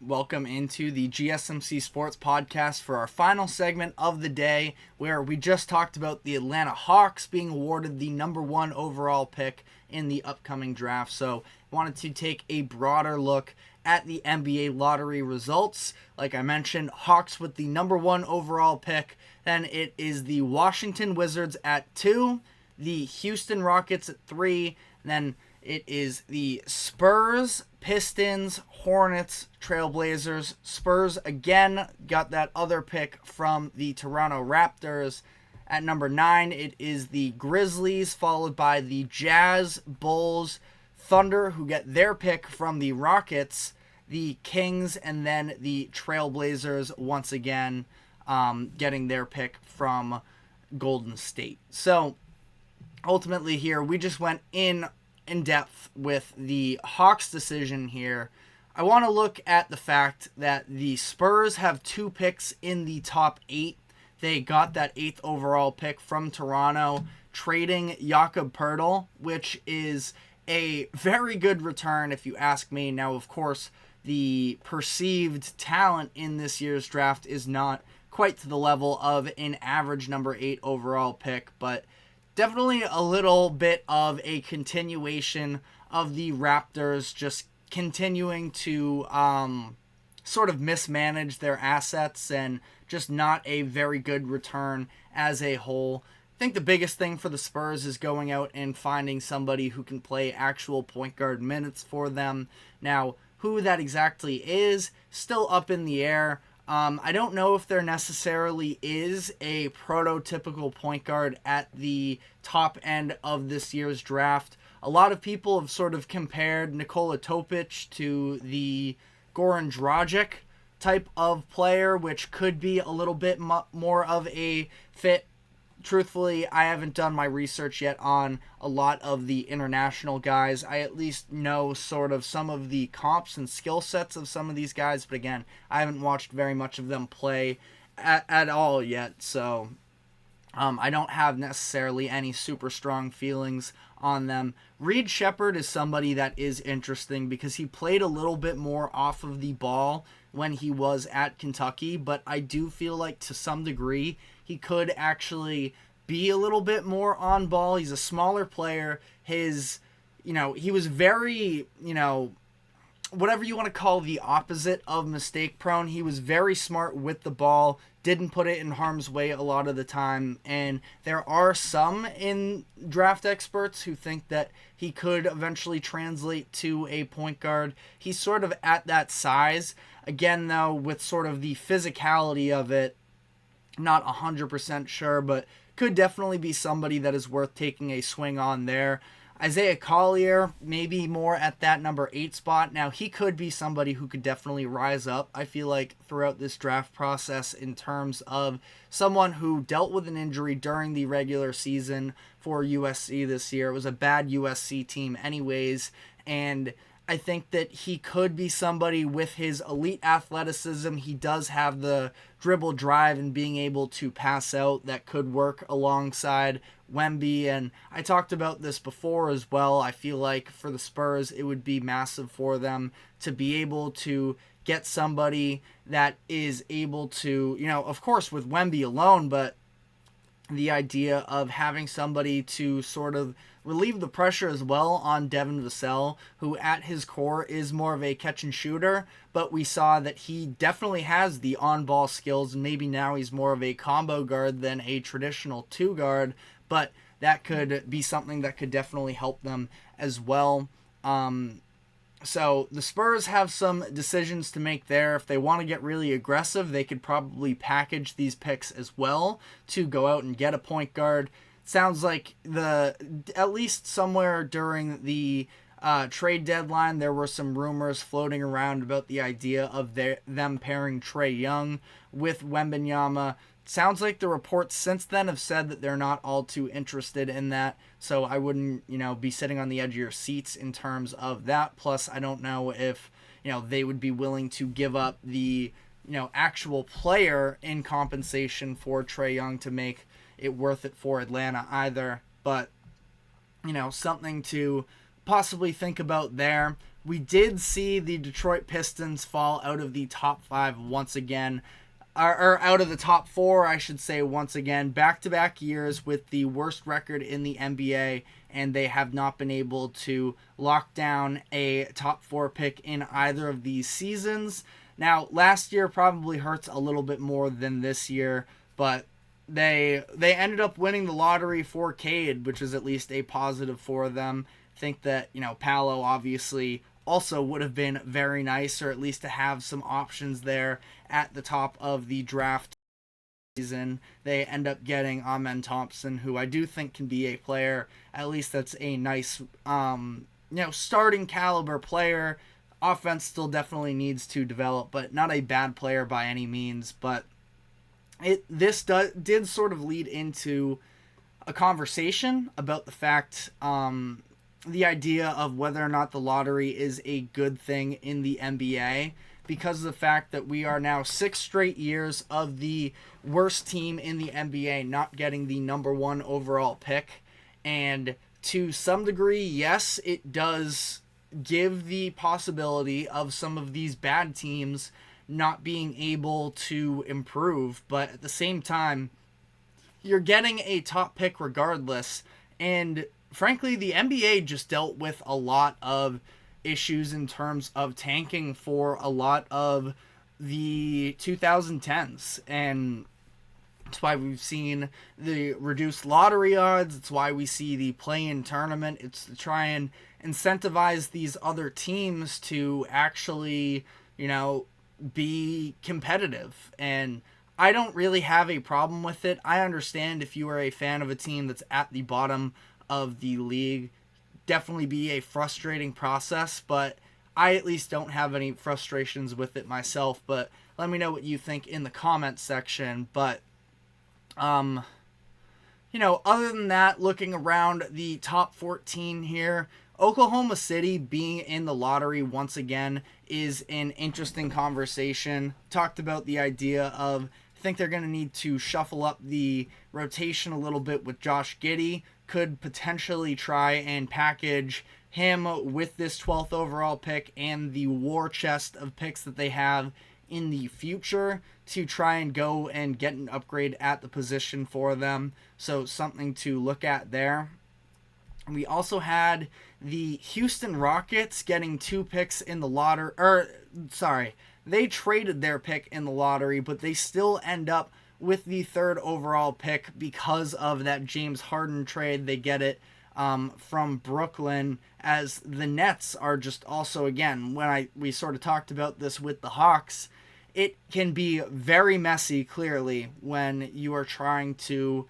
Welcome into the GSMC Sports Podcast for our final segment of the day, where we just talked about the Atlanta Hawks being awarded the number 1 overall pick in the upcoming draft. So wanted to take a broader look at the NBA lottery results. Like I mentioned, Hawks with the number 1 overall pick. Then it is the Washington Wizards at 2, the Houston Rockets at 3, then it is the Spurs, Pistons, Hornets, Trailblazers. Spurs again got that other pick from the Toronto Raptors. At number 9, it is the Grizzlies, followed by the Jazz, Bulls, Thunder, who get their pick from the Rockets, the Kings, and then the Trailblazers once again getting their pick from Golden State. So ultimately here, we just went in depth with the Hawks decision here. I want to look at the fact that the Spurs have 2 picks in the top 8. They got that 8th overall pick from Toronto, trading Jakob Poeltl, which is a very good return if you ask me. Now, of course, the perceived talent in this year's draft is not quite to the level of an average number 8 overall pick, but definitely a little bit of a continuation of the Raptors just continuing to sort of mismanage their assets and just not a very good return as a whole. I think the biggest thing for the Spurs is going out and finding somebody who can play actual point guard minutes for them. Now, who that exactly is, still up in the air. I don't know if there necessarily is a prototypical point guard at the top end of this year's draft. A lot of people have sort of compared Nikola Topic to the Goran Dragic type of player, which could be a little bit more of a fit. Truthfully, I haven't done my research yet on a lot of the international guys. I at least know sort of some of the comps and skill sets of some of these guys, but again, I haven't watched very much of them play at all yet, so I don't have necessarily any super strong feelings on them. Reed Sheppard is somebody that is interesting because he played a little bit more off of the ball when he was at Kentucky, but I do feel like to some degree he could actually be a little bit more on ball. He's a smaller player. He was very, whatever you want to call the opposite of mistake prone. He was very smart with the ball, didn't put it in harm's way a lot of the time, and there are some in draft experts who think that he could eventually translate to a point guard. He's sort of at that size. Again, though, with sort of the physicality of it, not 100% sure, but could definitely be somebody that is worth taking a swing on there. Isaiah Collier, maybe more at that number 8 spot. Now, he could be somebody who could definitely rise up, I feel like, throughout this draft process in terms of someone who dealt with an injury during the regular season for USC this year. It was a bad USC team anyways, and I think that he could be somebody with his elite athleticism. He does have the dribble drive and being able to pass out that could work alongside Wemby. And I talked about this before as well. I feel like for the Spurs, it would be massive for them to be able to get somebody that is able to, of course with Wemby alone, but the idea of having somebody to sort of relieve the pressure as well on Devin Vassell, who at his core is more of a catch and shooter, but we saw that he definitely has the on-ball skills, and maybe now he's more of a combo guard than a traditional 2 guard, but that could be something that could definitely help them as well. So the Spurs have some decisions to make there. If they want to get really aggressive, they could probably package these picks as well to go out and get a point guard. Sounds like at least somewhere during the trade deadline, there were some rumors floating around about the idea of them pairing Trae Young with Wembanyama. Sounds like the reports since then have said that they're not all too interested in that, so I wouldn't, be sitting on the edge of your seats in terms of that. Plus, I don't know if, they would be willing to give up the, actual player in compensation for Trae Young to make it worth it for Atlanta either. But, something to possibly think about there. we did see the Detroit Pistons fall out of the top 5 once again, or out of the top 4, I should say, once again, back-to-back years with the worst record in the NBA, and they have not been able to lock down a top 4 pick in either of these seasons. Now, last year probably hurts a little bit more than this year, but they ended up winning the lottery for Cade, which is at least a positive for them. I think that, Paolo obviously also would have been very nice, or at least to have some options there at the top of the draft season. They end up getting Amen Thompson, who I do think can be a player, at least that's a nice, starting caliber player. Offense still definitely needs to develop, but not a bad player by any means. But this did sort of lead into a conversation about the fact, the idea of whether or not the lottery is a good thing in the NBA, because of the fact that we are now 6 straight years of the worst team in the NBA not getting the number 1 overall pick. And to some degree, yes, it does give the possibility of some of these bad teams not being able to improve, but at the same time, you're getting a top pick regardless. And frankly, the NBA just dealt with a lot of issues in terms of tanking for a lot of the 2010s, and that's why we've seen the reduced lottery odds. It's why we see the play-in tournament. It's to try and incentivize these other teams to actually, be competitive. And I don't really have a problem with it. I understand if you are a fan of a team that's at the bottom of the league, definitely be a frustrating process, but I at least don't have any frustrations with it myself. But let me know what you think in the comments section. But other than that, looking around the top 14 here, Oklahoma City being in the lottery once again is an interesting conversation. Talked about the idea of, I think they're going to need to shuffle up the rotation a little bit with Josh Giddey. Could potentially try and package him with this 12th overall pick and the war chest of picks that they have in the future to try and go and get an upgrade at the position for them. So something to look at there. We also had the Houston Rockets getting 2 picks in the lottery. They traded their pick in the lottery, but they still end up with the 3rd overall pick because of that James Harden trade. They get it from Brooklyn, as the Nets are just also, again, we sort of talked about this with the Hawks, it can be very messy, clearly, when you are trying to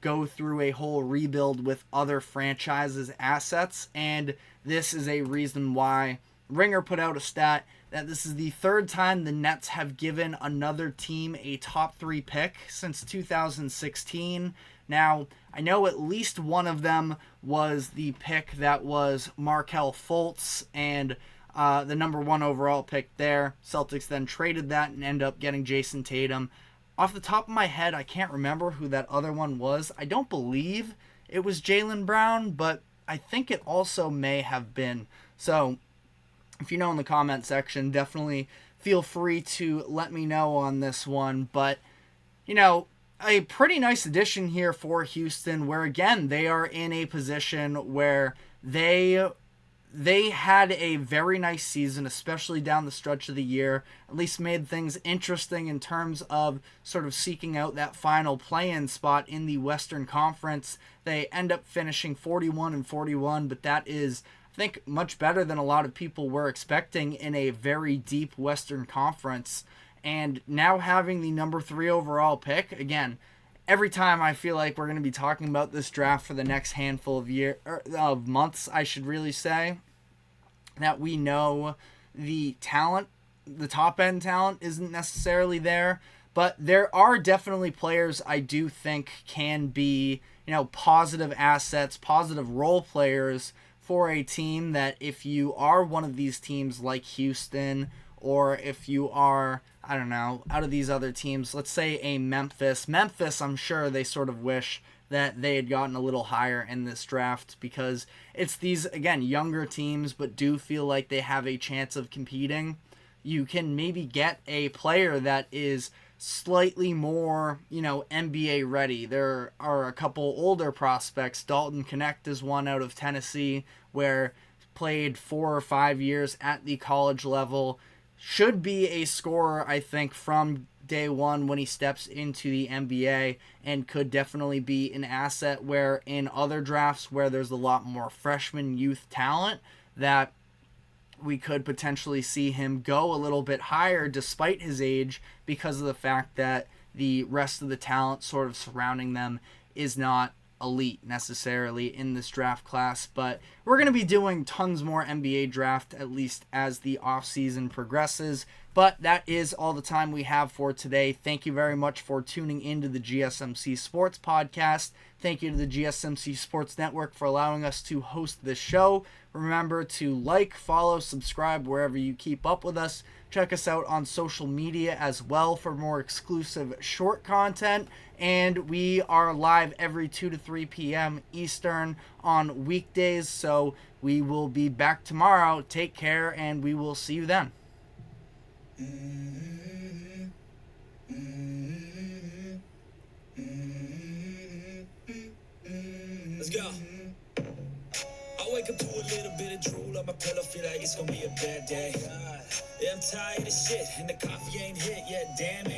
go through a whole rebuild with other franchises' assets. And this is a reason why Ringer put out a stat that this is the 3rd time the Nets have given another team a top 3 pick since 2016. Now, I know at least one of them was the pick that was Markelle Fultz, and the number 1 overall pick there. Celtics then traded that and ended up getting Jason Tatum. Off the top of my head, I can't remember who that other one was. I don't believe it was Jaylen Brown, but I think it also may have been. So, if you know in the comment section, definitely feel free to let me know on this one. But, a pretty nice addition here for Houston, where, again, they are in a position where they had a very nice season, especially down the stretch of the year. At least made things interesting in terms of sort of seeking out that final play-in spot in the Western Conference. They end up finishing 41-41, but that is, I think, much better than a lot of people were expecting in a very deep Western Conference. And now having the number 3 overall pick, again, every time I feel like we're going to be talking about this draft for the next handful of months, I should really say, that we know the talent, the top-end talent isn't necessarily there, but there are definitely players I do think can be, positive assets, positive role players for a team that if you are one of these teams like Houston, or if you are, out of these other teams, let's say a Memphis, I'm sure they sort of wish that they had gotten a little higher in this draft, because it's these, again, younger teams but do feel like they have a chance of competing. You can maybe get a player that is slightly more, NBA ready. There are a couple older prospects. Dalton Knecht is one out of Tennessee, where played 4 or 5 years at the college level. Should be a scorer, I think, from day one when he steps into the NBA, and could definitely be an asset, where in other drafts where there's a lot more freshman youth talent, that we could potentially see him go a little bit higher despite his age, because of the fact that the rest of the talent sort of surrounding them is not elite necessarily in this draft class. But we're going to be doing tons more NBA draft, at least as the offseason progresses. But that is all the time we have for today. Thank you very much for tuning into the GSMC Sports Podcast. Thank you to the GSMC Sports Network for allowing us to host this show. Remember to like, follow, subscribe wherever you keep up with us. Check us out on social media as well for more exclusive short content. And we are live every 2 to 3 p.m. Eastern on weekdays. So we will be back tomorrow. Take care, and we will see you then. Let's go. I wake up to a little bit of drool on my pillow, feel like it's gonna be a bad day. Yeah, I'm tired of shit, and the coffee ain't hit yet, damn it.